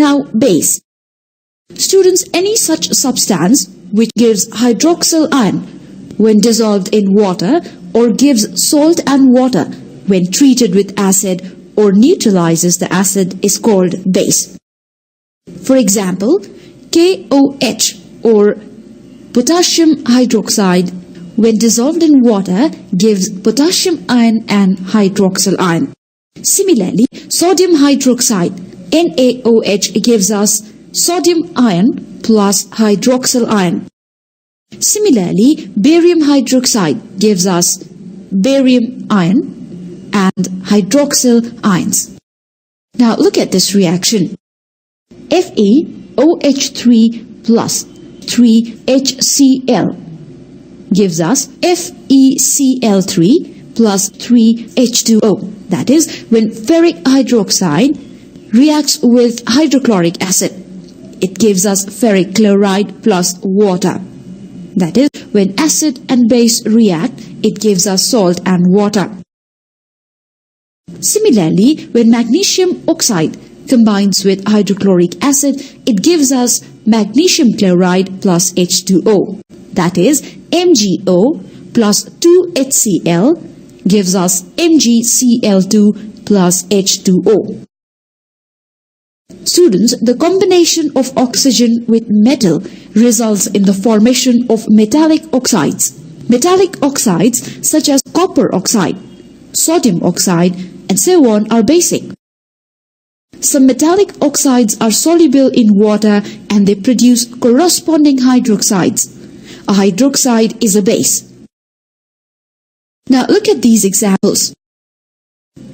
Now, base. Students, any such substance which gives hydroxyl ion when dissolved in water or gives salt and water when treated with acid or neutralizes the acid is called base. For example, KOH or potassium hydroxide when dissolved in water gives potassium ion and hydroxyl ion. Similarly, sodium hydroxide NaOH gives us sodium ion plus hydroxyl ion. Similarly, barium hydroxide gives us barium ion and hydroxyl ions. Now look at this reaction. FeOH3 plus 3HCl gives us FeCl3 plus 3H2O. That is, when ferric hydroxide reacts with hydrochloric acid, it gives us ferric chloride plus water. That is, when acid and base react, it gives us salt and water. Similarly, when magnesium oxide combines with hydrochloric acid, it gives us magnesium chloride plus H2O. That is, MgO plus 2HCl gives us MgCl2 plus H2O. Students, the combination of oxygen with metal results in the formation of metallic oxides. Metallic oxides such as copper oxide, sodium oxide, and so on are basic. Some metallic oxides are soluble in water and they produce corresponding hydroxides. A hydroxide is a base. Now look at these examples.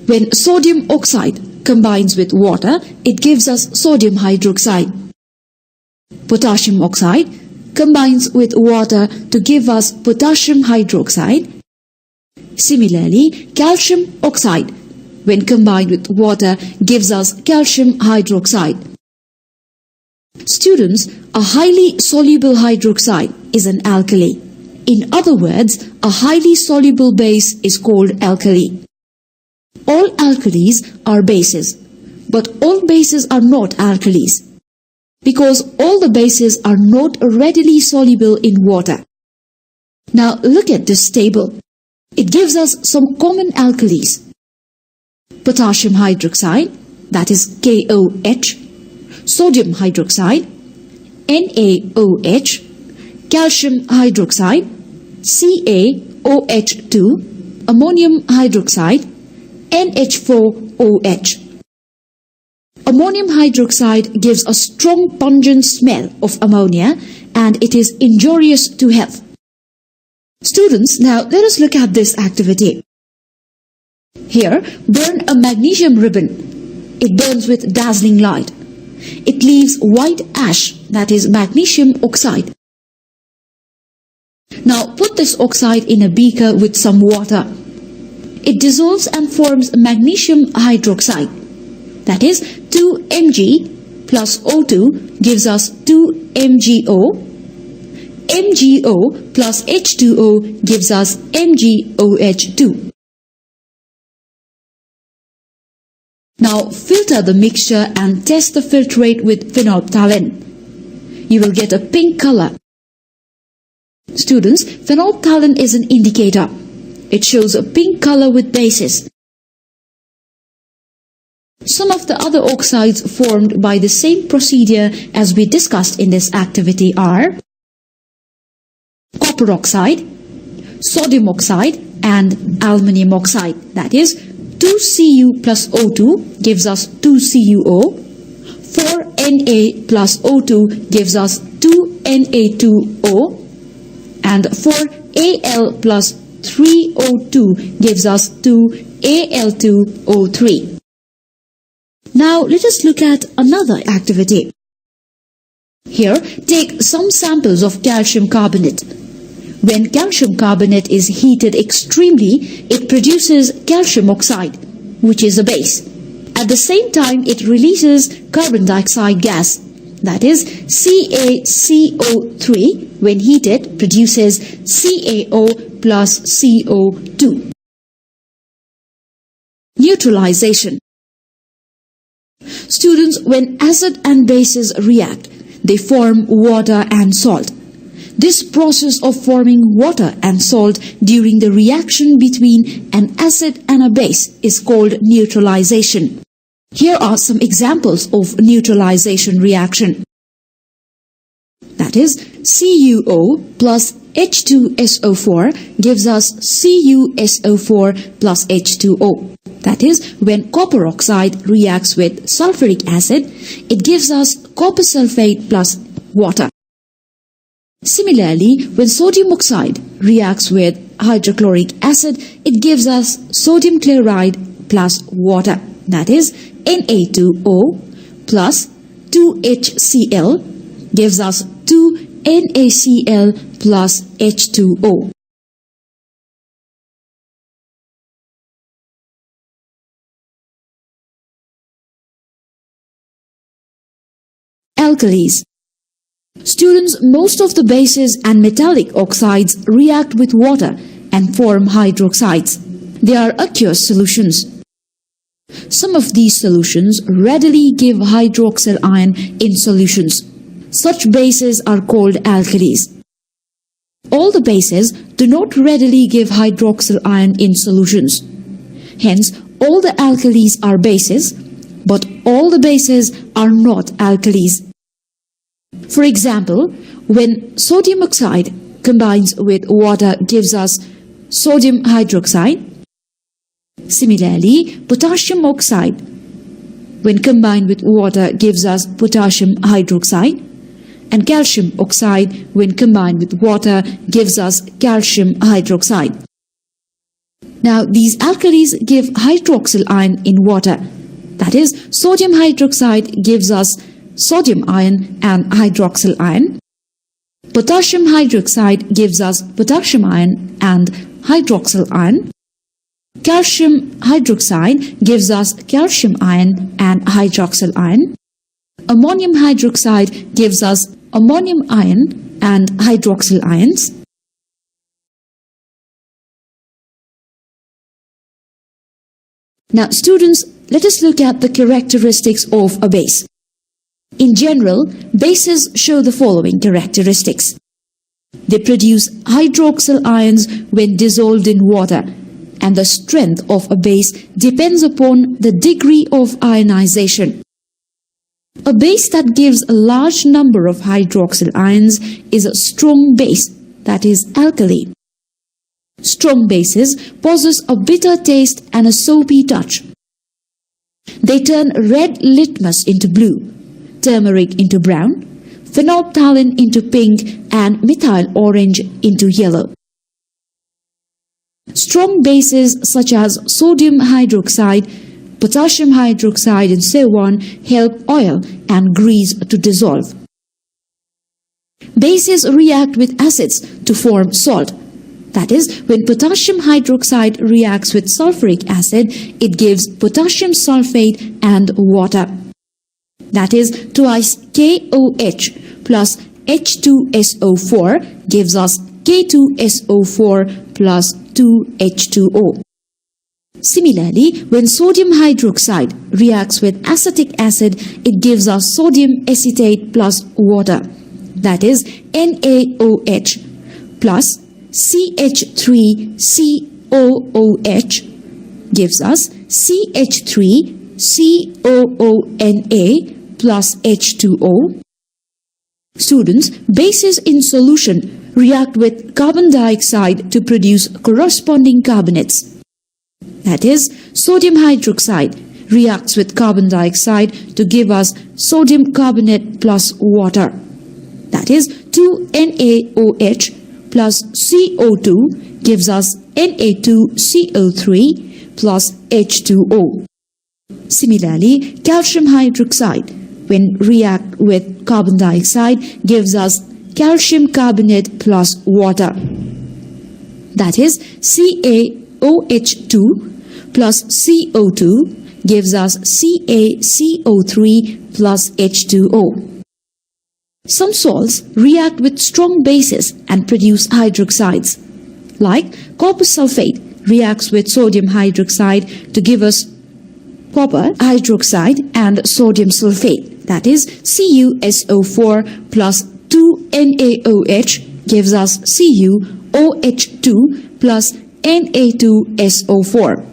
When sodium oxide combines with water, it gives us sodium hydroxide. Potassium oxide combines with water to give us potassium hydroxide. Similarly, calcium oxide, when combined with water, gives us calcium hydroxide. Students, a highly soluble hydroxide is an alkali. In other words, a highly soluble base is called alkali. All alkalis are bases, but all bases are not alkalis, because all the bases are not readily soluble in water. Now look at this table. It gives us some common alkalis. Potassium hydroxide, that is KOH, sodium hydroxide, NaOH, calcium hydroxide, CaOH2, ammonium hydroxide, NH4OH. Ammonium hydroxide gives a strong pungent smell of ammonia and it is injurious to health. Students, now let us look at this activity. Here, burn a magnesium ribbon. It burns with dazzling light. It leaves white ash, that is magnesium oxide. Now put this oxide in a beaker with some water. It dissolves and forms magnesium hydroxide. That is 2Mg plus O2 gives us 2MgO. MgO plus H2O gives us MgOH2. Now filter the mixture and test the filtrate with phenolphthalein. You will get a pink color. Students, phenolphthalein is an indicator. It shows a pink color with bases. Some of the other oxides formed by the same procedure as we discussed in this activity are copper oxide, sodium oxide, and aluminium oxide. That is, 2Cu plus O2 gives us 2CuO, 4Na plus O2 gives us 2Na2O, and 4Al plus 3O2 gives us 2Al2O3. Now let us look at another activity. Here, take some samples of calcium carbonate. When calcium carbonate is heated extremely, it produces calcium oxide, which is a base. At the same time, it releases carbon dioxide gas, that is CaCO3, when heated, produces CaO plus CO2. Neutralization. Students, when acid and bases react, they form water and salt. This process of forming water and salt during the reaction between an acid and a base is called neutralization. Here are some examples of neutralization reaction. That is, CuO plus H2SO4 gives us CuSO4 plus H2O. That is, when copper oxide reacts with sulfuric acid, it gives us copper sulfate plus water. Similarly, when sodium oxide reacts with hydrochloric acid, it gives us sodium chloride plus water. That is, Na2O plus 2HCl gives us 2NaCl plus H2O. Alkalis. Students, most of the bases and metallic oxides react with water and form hydroxides. They are aqueous solutions. Some of these solutions readily give hydroxyl ion in solutions. Such bases are called alkalis. All the bases do not readily give hydroxyl ion in solutions. Hence, all the alkalis are bases, but all the bases are not alkalis. For example, when sodium oxide combines with water gives us sodium hydroxide. Similarly, potassium oxide, when combined with water, gives us potassium hydroxide, and calcium oxide, when combined with water, gives us calcium hydroxide. Now, these alkalis give hydroxyl ion in water. That is, sodium hydroxide gives us sodium ion and hydroxyl ion. Potassium hydroxide gives us potassium ion and hydroxyl ion. Calcium hydroxide gives us calcium ion and hydroxyl ion. Ammonium hydroxide gives us ammonium ion and hydroxyl ions. Now, students, let us look at the characteristics of a base. In general, bases show the following characteristics. They produce hydroxyl ions when dissolved in water, and the strength of a base depends upon the degree of ionization. A base that gives a large number of hydroxyl ions is a strong base, that is alkali. Strong bases possess a bitter taste and a soapy touch. They turn red litmus into blue, turmeric into brown, phenolphthalein into pink, and methyl orange into yellow. Strong bases such as sodium hydroxide, potassium hydroxide, and so on help oil and grease to dissolve. Bases react with acids to form salt. That is, when potassium hydroxide reacts with sulfuric acid, it gives potassium sulfate and water. That is, twice KOH plus H2SO4 gives us K2SO4 plus 2H2O. Similarly, when sodium hydroxide reacts with acetic acid, it gives us sodium acetate plus water. That is, NaOH plus CH3COOH gives us CH3COONA plus H2O. Students, bases in solution react with carbon dioxide to produce corresponding carbonates. That is, sodium hydroxide reacts with carbon dioxide to give us sodium carbonate plus water. That is, 2NaOH plus CO2 gives us Na2CO3 plus H2O. Similarly, calcium hydroxide, when react with carbon dioxide, gives us calcium carbonate plus water. That is, CaOH2 plus CO2 gives us CaCO3 plus H2O. Some salts react with strong bases and produce hydroxides, like copper sulfate reacts with sodium hydroxide to give us copper hydroxide and sodium sulfate, that is CuSO4 plus 2NaOH gives us CuOH2 plus Na2SO4.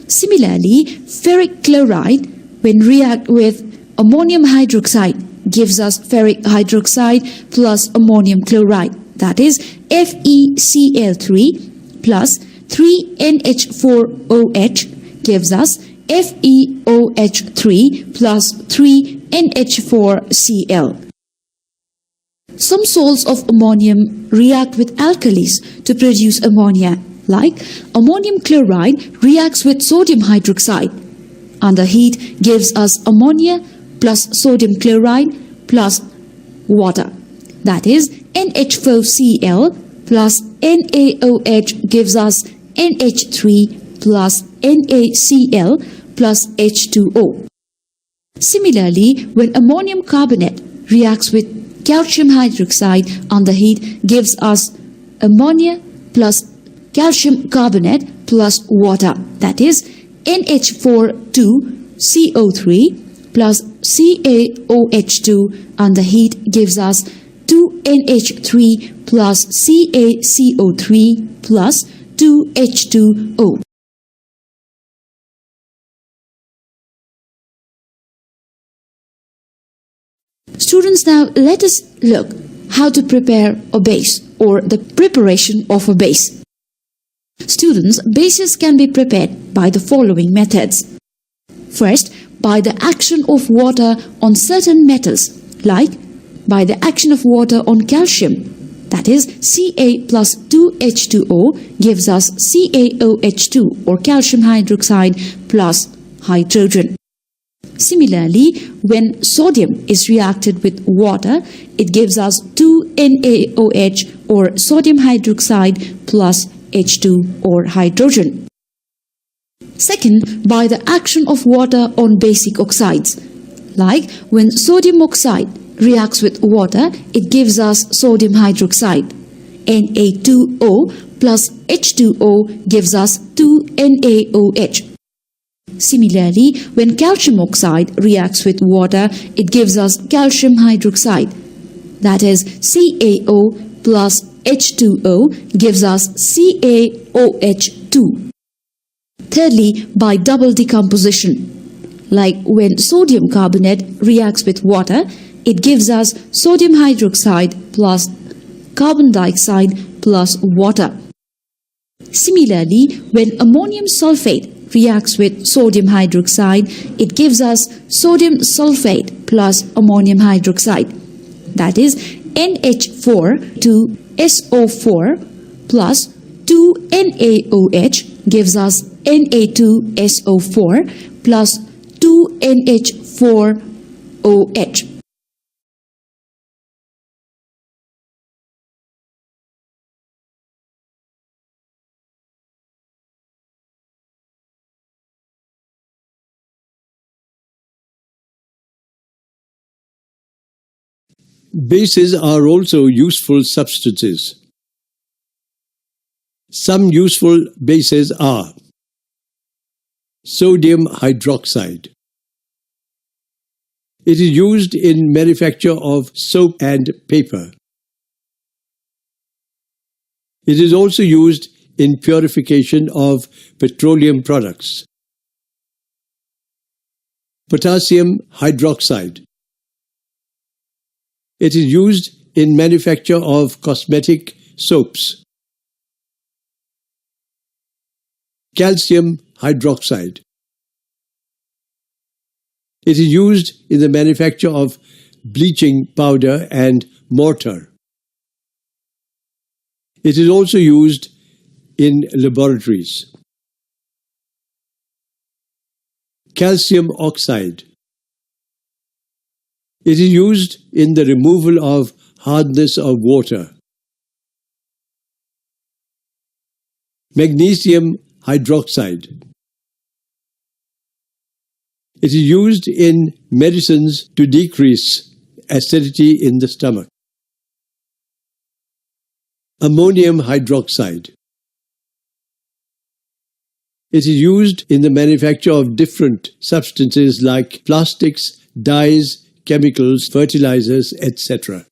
Similarly, ferric chloride, when react with ammonium hydroxide, gives us ferric hydroxide plus ammonium chloride, that is FeCl3 plus 3NH4OH gives us FeOH3 plus 3NH4Cl. Some salts of ammonium react with alkalis to produce ammonia, like ammonium chloride reacts with sodium hydroxide. Under heat gives us ammonia plus sodium chloride plus water. That is NH4Cl plus NaOH gives us NH3 plus NaCl plus H2O. Similarly, when ammonium carbonate reacts with calcium hydroxide under heat gives us ammonia plus calcium carbonate plus water. That is NH4,2CO3 plus CaOH2 under heat gives us 2NH3 plus CaCO3 plus 2H2O. Students, now let us look how to prepare a base or the preparation of a base. Students, bases can be prepared by the following methods. First, by the action of water on certain metals, like by the action of water on calcium, that is Ca plus 2H2O gives us CaOH2 or calcium hydroxide plus hydrogen. Similarly, when sodium is reacted with water, it gives us 2NaOH or sodium hydroxide plus H2 or hydrogen. Second, by the action of water on basic oxides, like when sodium oxide reacts with water, it gives us sodium hydroxide. Na2O plus H2O gives us 2NaOH. Similarly, when calcium oxide reacts with water, it gives us calcium hydroxide. That is CaO plus H2O gives us CaOH2. Thirdly, by double decomposition, like when sodium carbonate reacts with water, it gives us sodium hydroxide plus carbon dioxide plus water. Similarly, when ammonium sulfate reacts with sodium hydroxide, it gives us sodium sulfate plus ammonium hydroxide. That is NH4 to SO4 plus 2NaOH gives us Na2SO4 plus 2NH4OH. Bases are also useful substances. Some useful bases are sodium hydroxide. It is used in manufacture of soap and paper. It is also used in purification of petroleum products. Potassium hydroxide. It is used in manufacture of cosmetic soaps. Calcium hydroxide. It is used in the manufacture of bleaching powder and mortar. It is also used in laboratories. Calcium oxide. It is used in the removal of hardness of water. Magnesium hydroxide. It is used in medicines to decrease acidity in the stomach. Ammonium hydroxide. It is used in the manufacture of different substances like plastics, dyes, chemicals, fertilizers, etc.